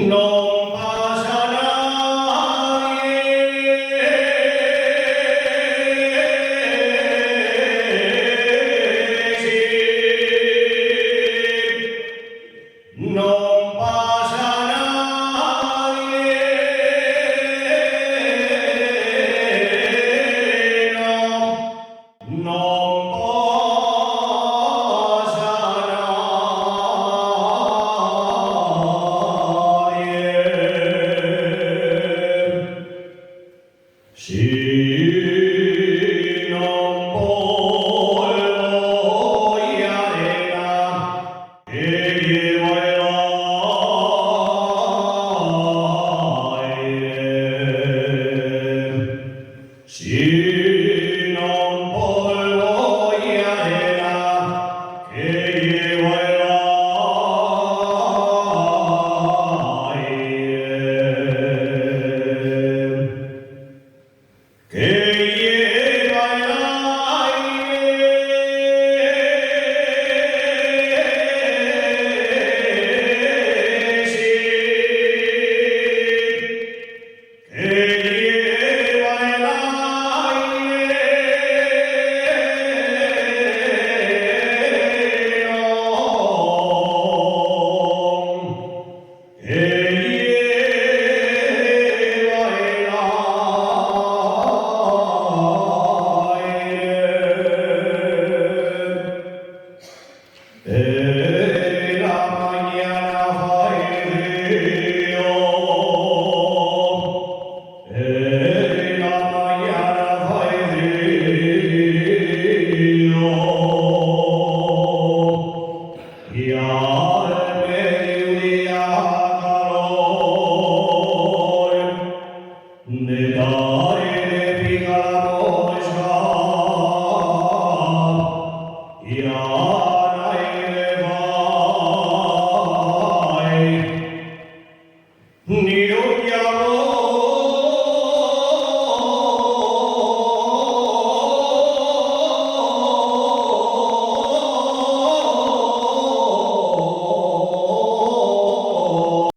non passarai non passarai non si non vuoi arena e si non vuoi arena che E la mañana fai río, e la mañana fai río, y al mediodía calor, de tarde pica la mosca, y ni